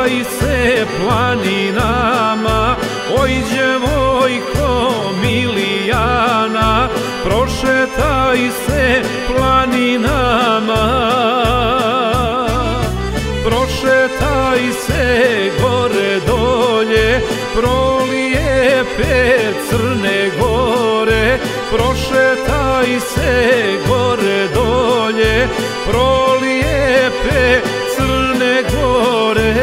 Prošetaj se planinama, oj djevojko Milijana, prošetaj se planinama, prošetaj se gore dolje, prolijepe Crne Gore, prošetaj se gore dolje, prolijepe Crne Gore.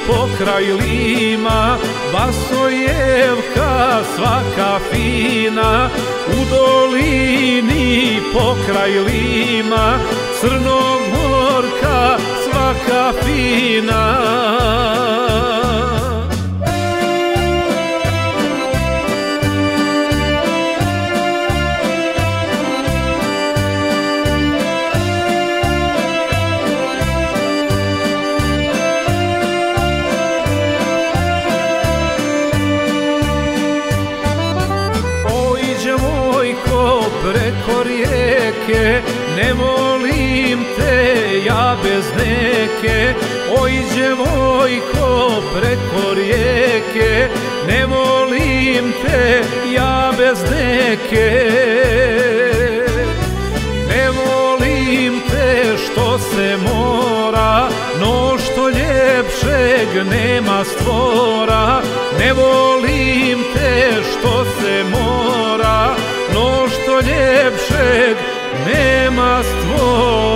Pokraj Lima, Vasojevka svaka fina, u dolini pokraj Lima, Crnogorka svaka fina. Preko rijeke, ne volim te ja bez neke, oj djevojko preko rijeke, ne volim te ja bez neke. Ne volim te što se mora, no što ljepšeg nema stvora. Ne volim te što se mora, no što ljepšeg nema stvora.